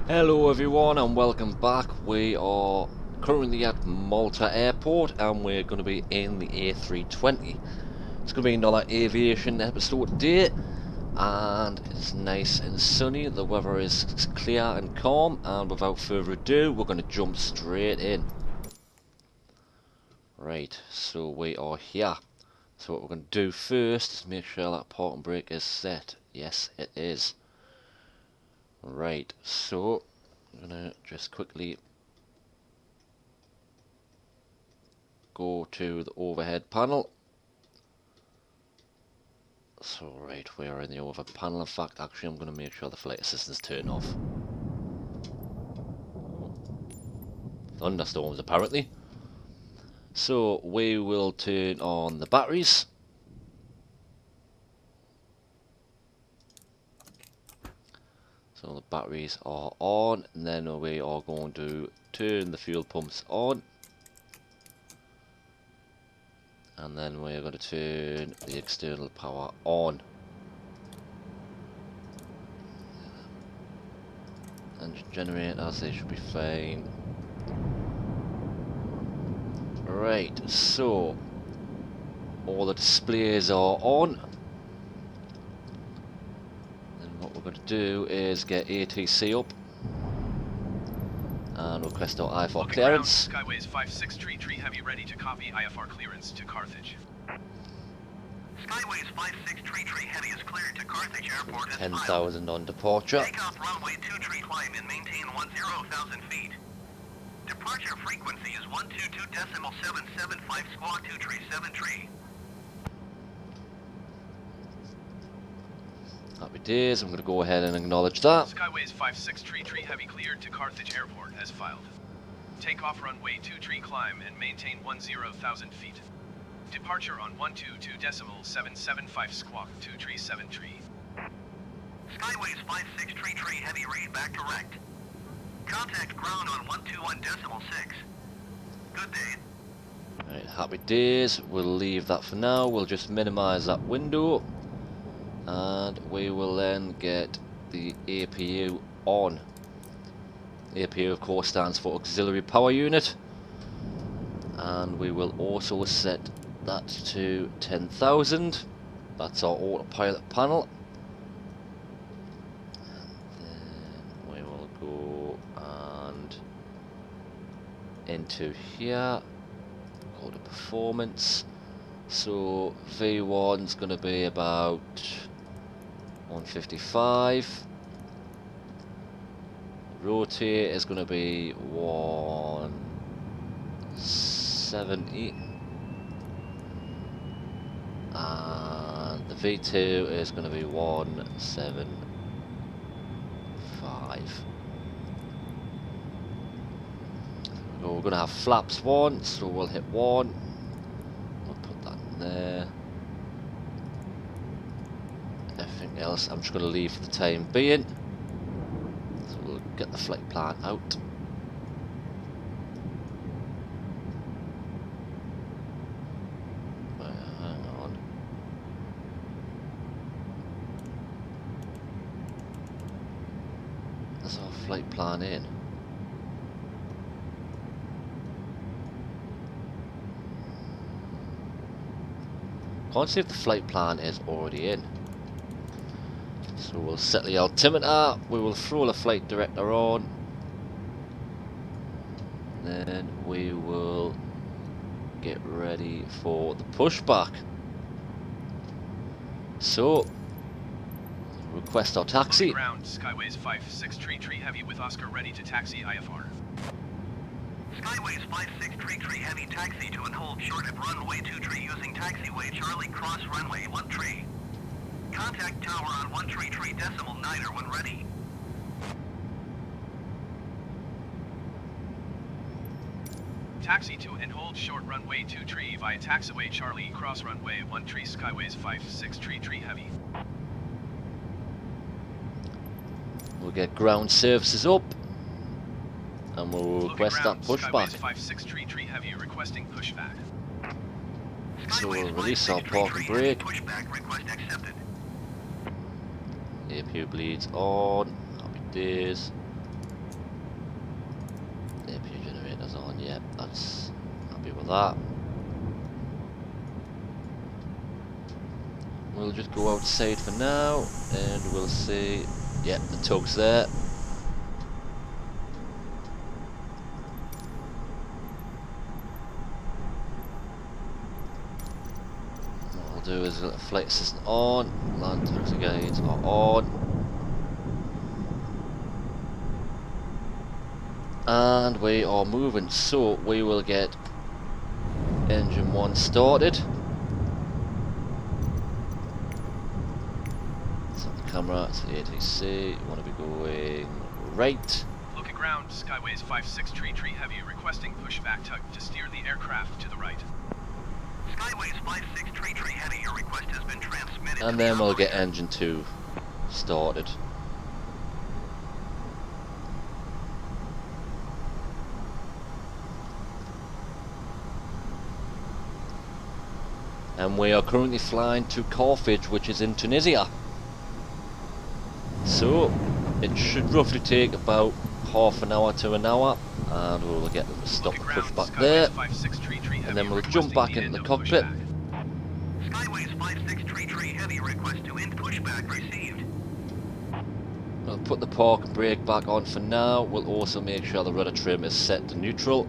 Hello everyone and welcome back. We are currently at Malta Airport and we're going to be in the A320. It's going to be another aviation episode today and it's nice and sunny. The weather is clear and calm, and without further ado we're going to jump straight in. Right, so we are here. So what we're going to do first is make sure that parking brake is set. Yes, it is. Right, so I'm going to just quickly go to the overhead panel. So right, we are in the overhead panel. In fact, actually I'm going to make sure the flight assistants turn off. Thunderstorms apparently. So we will turn on the batteries. So the batteries are on, and then we are going to turn the fuel pumps on. And then we're going to turn the external power on. Engine generators, they should be fine. Right, so all the displays are on. And what we're going to do is get ATC up and request our IFR clearance. Skyways 5633 Heavy ready to copy IFR clearance to Carthage. Skyways 5633 Heavy is cleared to Carthage Airport. 10,000 on departure. Take off runway 23 climb and maintain 10,000 feet. Departure frequency is 122.775 squawk 2373. Happy days, I'm going to go ahead and acknowledge that. Skyways 5633 Heavy cleared to Carthage Airport as filed. Take off runway 23 climb and maintain 10,000 feet. Departure on 122.775 squawk 2373. Skyways 5633 Heavy read back direct. Contact ground on 121.6. Good day. Right, happy days, we'll leave that for now. We'll just minimize that window. And we will then get the APU on. APU of course stands for Auxiliary Power Unit. And we will also set that to 10,000. That's our autopilot panel. And then we will go and into here, go to performance. So V1's going to be about 155. Rotate is going to be 170. And the V2 is going to be 175. So we're going to have flaps 1, so we'll hit 1. We'll put that in there. Everything else I'm just going to leave for the time being. So we'll get the flight plan out. Hang on. That's our flight plan in. Can't see if the flight plan is already in. So we'll set the altimeter, we will throw the flight director on, then we will get ready for the pushback. So, request our taxi. Ground, Skyways 5633 Heavy with Oscar ready to taxi IFR. Skyways 5633 Heavy taxi to and hold short at runway 23 using taxiway Charlie Cross runway 13. Contact tower on 133.9 when ready. Taxi to and hold short runway 23 via taxiway Charlie Cross runway 13 Skyways 5633 Heavy. We'll get ground services up and we'll request that pushback. Skyways 5633 Heavy requesting pushback. So we'll release our parking brake. Pushback request accepted. APU bleeds on. Happy days. Indicators on, yeah, that's happy with that. We'll just go outside for now and we'll see, yeah, the tug's there. What we'll do is let flight assistant on, land taxi guides are on. And we are moving, so we will get engine 1 started. Set the camera to the ATC, you want to be going right. Look at ground, Skyways 5633 Heavy requesting pushback tug to steer the aircraft to the right. Skyways 5633 Heavy, your request has been transmitted. And then we'll get engine 2 started. And we are currently flying to Carthage, which is in Tunisia. So it should roughly take about half an hour to an hour, and we'll get them to stop and push back there, and then we'll jump back into the cockpit. Skyways 5633 Heavy, request to end pushback received. We'll put the park and brake back on for now. We'll also make sure the rudder trim is set to neutral.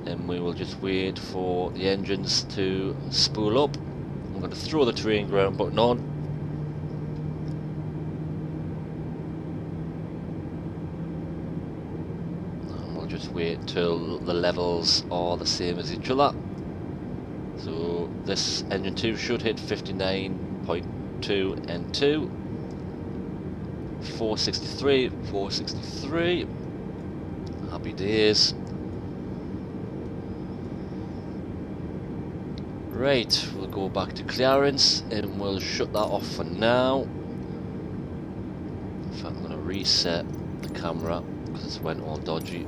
And we will just wait for the engines to spool up. I'm going to throw the terrain ground button on. And we'll just wait till the levels are the same as each other. So this engine 2 should hit 59.2 N2. 463, 463. Happy days. Right, we'll go back to clearance and we'll shut that off for now. In fact, I'm going to reset the camera because it went all dodgy.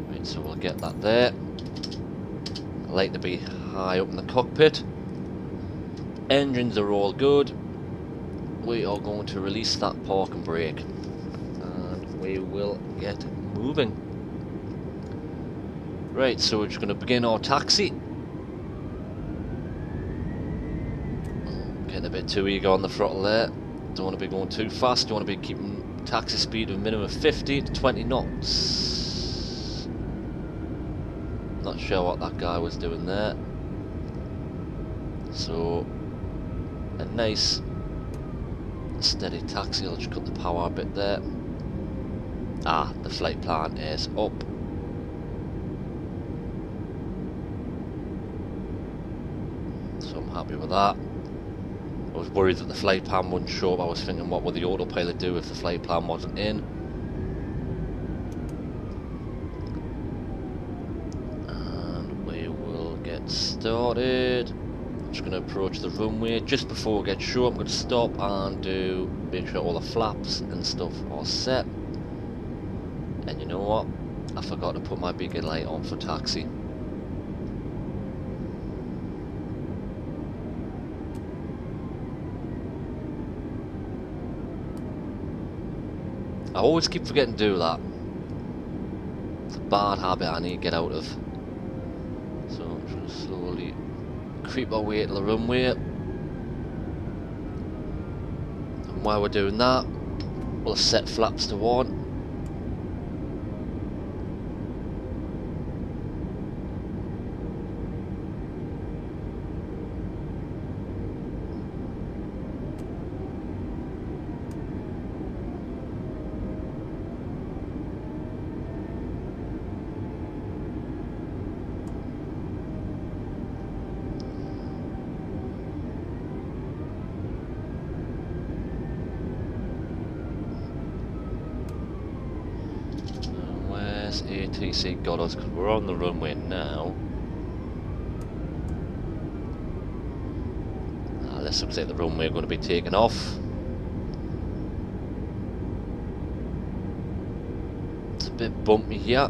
Right, so we'll get that there. I like to be high up in the cockpit. Engines are all good. We are going to release that park and brake and we will get moving. Right, so we're just going to begin our taxi. Getting a bit too eager on the throttle there. Don't want to be going too fast. You want to be keeping taxi speed of a minimum of 50 to 20 knots. Not sure what that guy was doing there. So a nice steady taxi. I'll just cut the power a bit there. Ah, the flight plan is up. So I'm happy with that. I was worried that the flight plan wouldn't show up. I was thinking, what would the autopilot do if the flight plan wasn't in? And we will get started. I'm just going to approach the runway. Just before we get short, I'm going to stop and make sure all the flaps and stuff are set. And you know what? I forgot to put my beacon light on for taxi. I always keep forgetting to do that. It's a bad habit I need to get out of. So I'm just going to slowly creep our way to the runway. And while we're doing that, we'll set flaps to 1. ATC got us because we're on the runway now. This looks like the runway are going to be taken off. It's a bit bumpy here.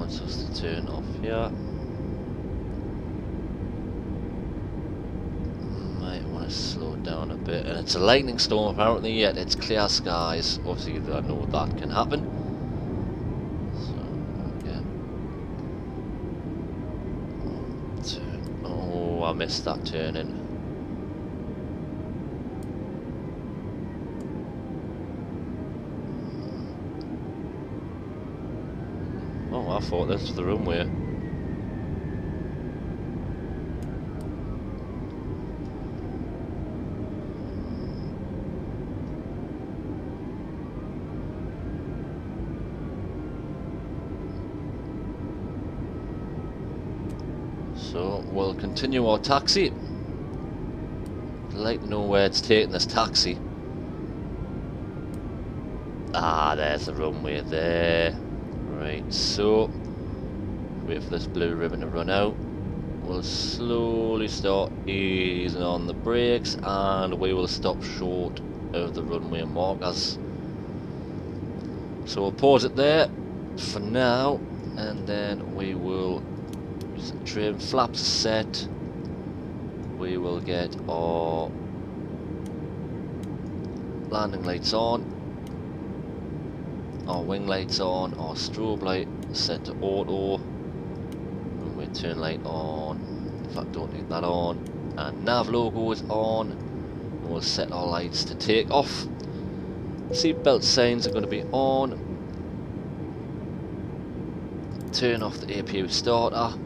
wants us to turn off here. Might want to slow down a bit. And it's a lightning storm apparently, yet it's clear skies. Obviously I know that can happen. So, yeah. Turn. Oh, I missed that turning. Oh, I thought this was the runway. So we'll continue our taxi. I'd like to know where it's taking this taxi. Ah, there's the runway there. Right, so wait for this blue ribbon to run out. We'll slowly start easing on the brakes and we will stop short of the runway markers. So we'll pause it there for now and then we will trim flaps set. We will get our landing lights on, our wing lights on, our strobe light set to auto, runway turn light on, in fact don't need that on, and nav logo is on, and we'll set our lights to take off. Seatbelt signs are going to be on, turn off the APU starter,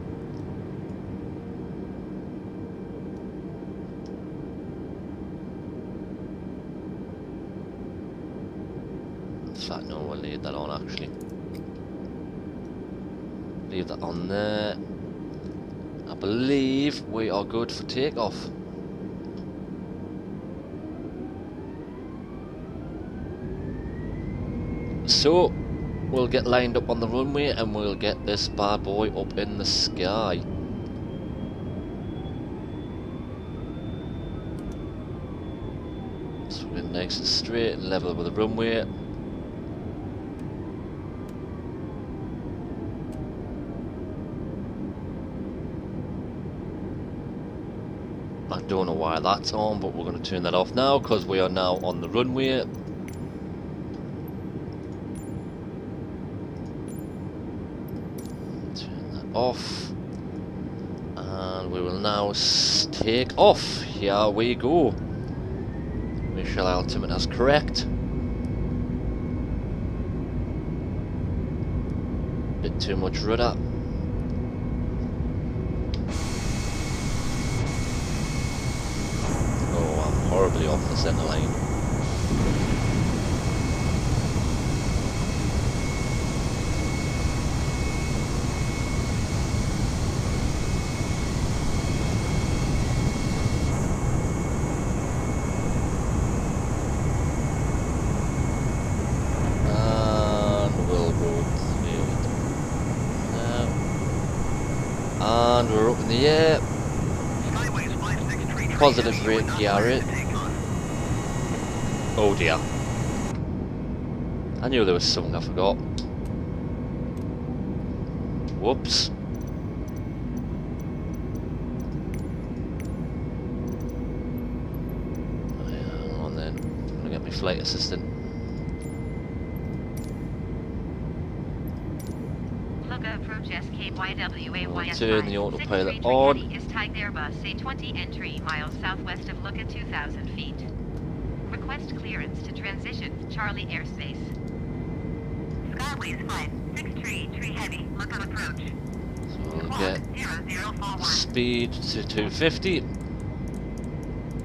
in fact no, we'll leave that on actually. Leave that on there. I believe we are good for takeoff. So we'll get lined up on the runway and we'll get this bad boy up in the sky. So we're nice and straight and level with the runway. I don't know why that's on, but we're going to turn that off now because we are now on the runway. Turn that off. And we will now take off. Here we go. Make sure the altimeter is correct. Bit too much rudder. Horribly off the centre line. And we'll go through now. And we're up in the air. Positive rate gear it. Oh dear. I knew there was something I forgot. Whoops. Hang on then. I'm gonna get my flight assistant. Approach SKYWAYS5. Turn the autopilot on. Is tagged Airbus A320 entry miles southwest of Lucca 2,000 feet. Request clearance to transition Charlie airspace. Skyways 563 heavy. Look on approach. So we'll get 0041. speed to 250.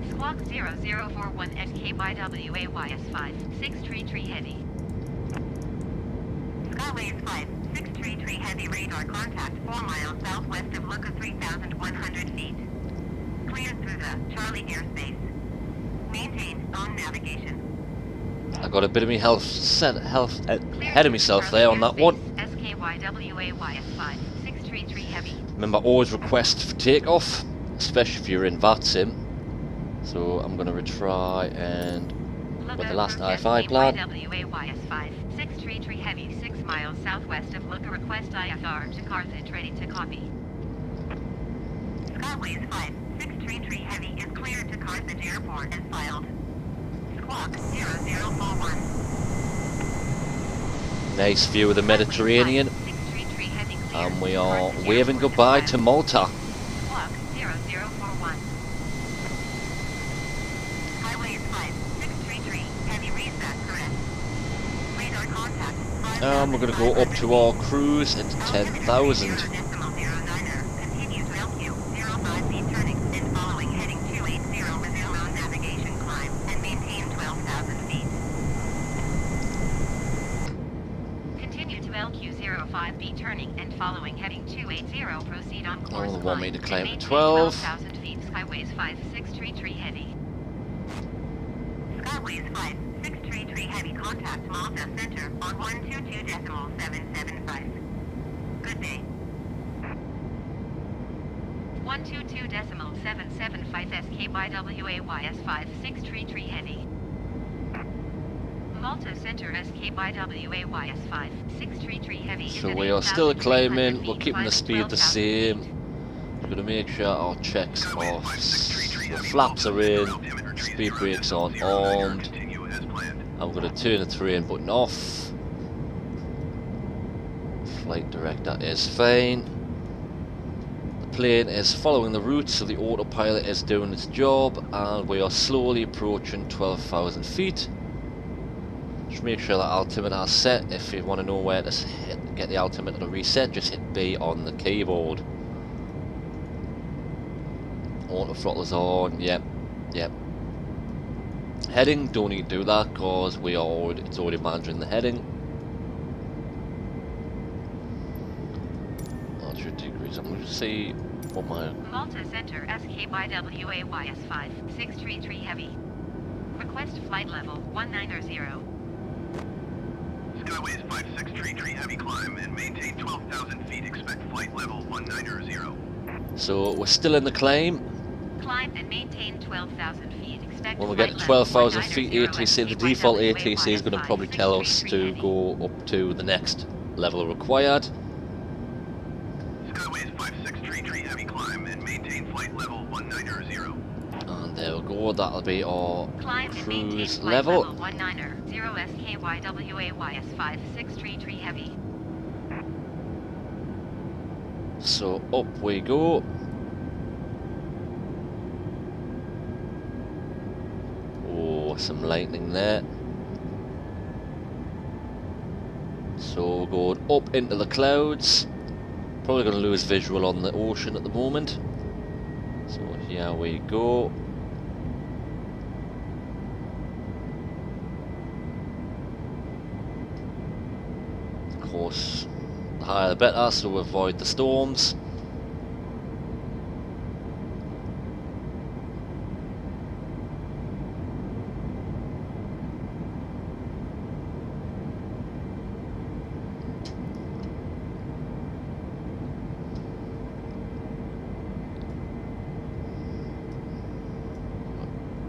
Squawk 0041 SKYWAYS5 633 heavy. Skyways 5633 heavy radar contact 4 miles southwest of Lucca 3,100 feet. Cleared through the Charlie airspace. Maintain on navigation. I got a bit of me ahead of myself there on that one. SKYWAYS5 633 heavy. Remember, always request for takeoff, especially if you're in VATSIM. So I'm going to retry and with the last I-5 plan. YS5, 633 Heavy, 6 miles southwest of Lucca. Request IFR to Carthage, ready to copy. Skyways 5, 633 Heavy is cleared to Carthage Airport as filed. Squawk 0041. Nice view of the Mediterranean. 633 Heavy cleared And we to are Carthage waving Airport as goodbye filed. to Malta. Squawk 0041. Skyways 5, 633 Heavy reset correct. Radar contact. We're going to go up to our cruise at 10,000. Continue to LQ 05 feet turning and following heading 280. Resume on navigation climb and maintain 12,000 feet. Continue to LQ05B turning and following heading 280. Proceed on course. they want me to climb climb and to maintain 12. 12,000 feet. Skyways 5, 633 Heavy. Skyways 5, 633 Heavy contact Malta Center on 122.775. Good day. 122.775 SK by WAYS5, 633 Heavy. Malta Center SK by WAYS5, 633 Heavy. So is at we are still 8,300 climbing, we're feet, keeping the climb speed the 12,000 same. feet. We're going to make sure our checks are, the flaps are in, speed brakes aren't armed, and we're going to turn the terrain button off. Flight director is fine. The plane is following the route, so the autopilot is doing its job, and we are slowly approaching 12,000 feet. Just make sure that altimeter is set. If you want to know where to get the altimeter to reset, just hit B on the keyboard. Auto throttle's on, yep. Heading, don't need to do that because it's already managing the heading. Altitude degrees, I'm going to see what my... Malta Center SK by WAYS5, 633 Heavy. Request flight level 190. Skyways 5, 633 Heavy climb and maintain 12,000 feet. Expect flight level 190. So we're still in the climb. Climb and maintain 12,000 feet. Expect When we get to 12,000 feet ATC, the default ATC is going to probably tell us to go up to the next level required. Skyways 5, 633 Heavy climb and maintain flight level 190. And there we go, that'll be our Climb and maintain cruise flight level. 190 SKYWAYS5, 633 Heavy. So up we go. Oh, some lightning there. So we're going up into the clouds. Probably going to lose visual on the ocean at the moment. So here we go. Of course, the higher the better, so avoid the storms.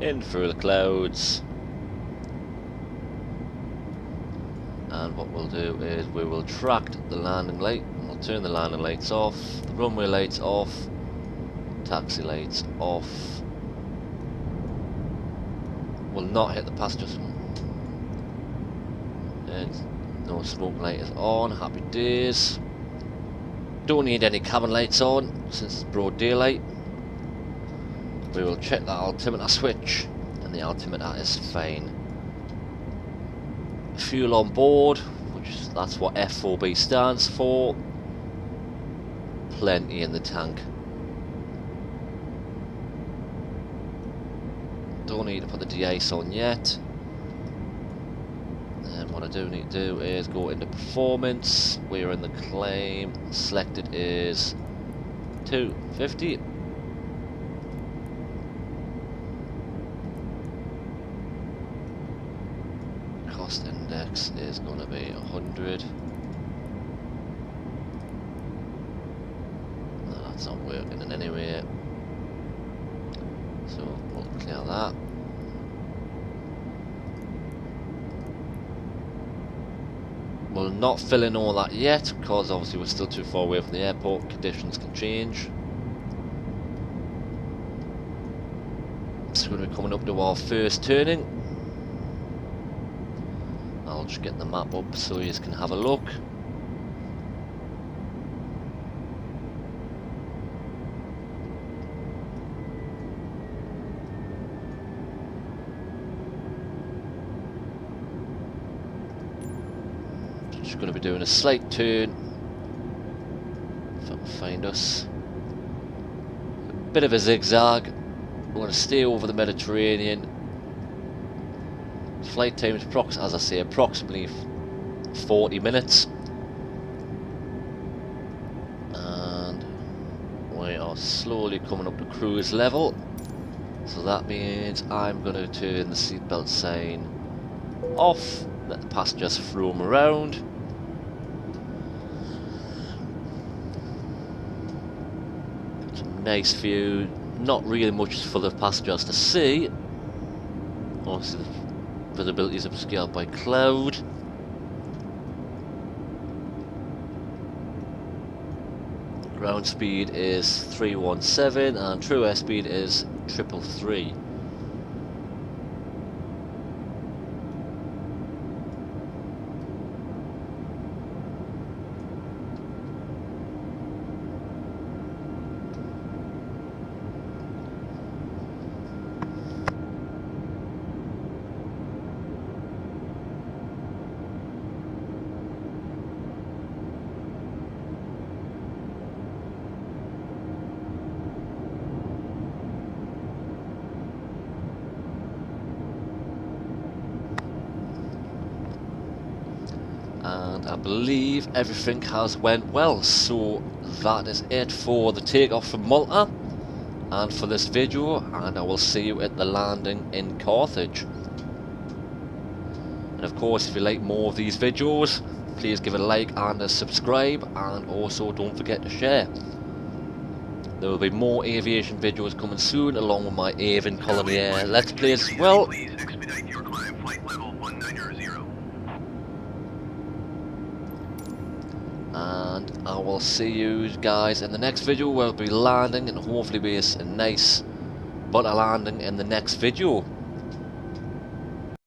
In through the clouds, and what we'll do is we will track the landing light. We'll turn the landing lights off, the runway lights off, taxi lights off. We'll not hit the passengers. And no smoke light is on. Happy days. Don't need any cabin lights on since it's broad daylight. We will check that altimeter switch, and the altimeter is fine. Fuel on board, that's what F4B stands for. Plenty in the tank. Don't need to put the de-ice on yet. And what I do need to do is go into performance. We're in the climb. Selected is 250. Cost index is going to be 100. No, that's not working in any way. So we'll clear that. We'll not fill in all that yet, because obviously we're still too far away from the airport. Conditions can change. So we're going to be coming up to our first turning. I'll just get the map up so you can have a look. Just going to be doing a slight turn. If I can find us. A bit of a zigzag. We're going to stay over the Mediterranean. Flight time is, as I say, approximately 40 minutes. And we are slowly coming up to cruise level. So that means I'm going to turn the seatbelt sign off, let the passengers roam around. Some nice view, not really much for the passengers to see. Obviously the visibility is obscured by cloud. Ground speed is 317 and true airspeed is 333. And I believe everything has went well, so that is it for the takeoff from Malta and for this video, and I will see you at the landing in Carthage. And of course, if you like more of these videos, please give it a like and a subscribe, and also don't forget to share. There will be more aviation videos coming soon, along with my Avon Colony Air Let's Plays as well. Please expedite your climb, flight level 190. And I will see you guys in the next video. We'll be landing and hopefully be a nice butter landing in the next video.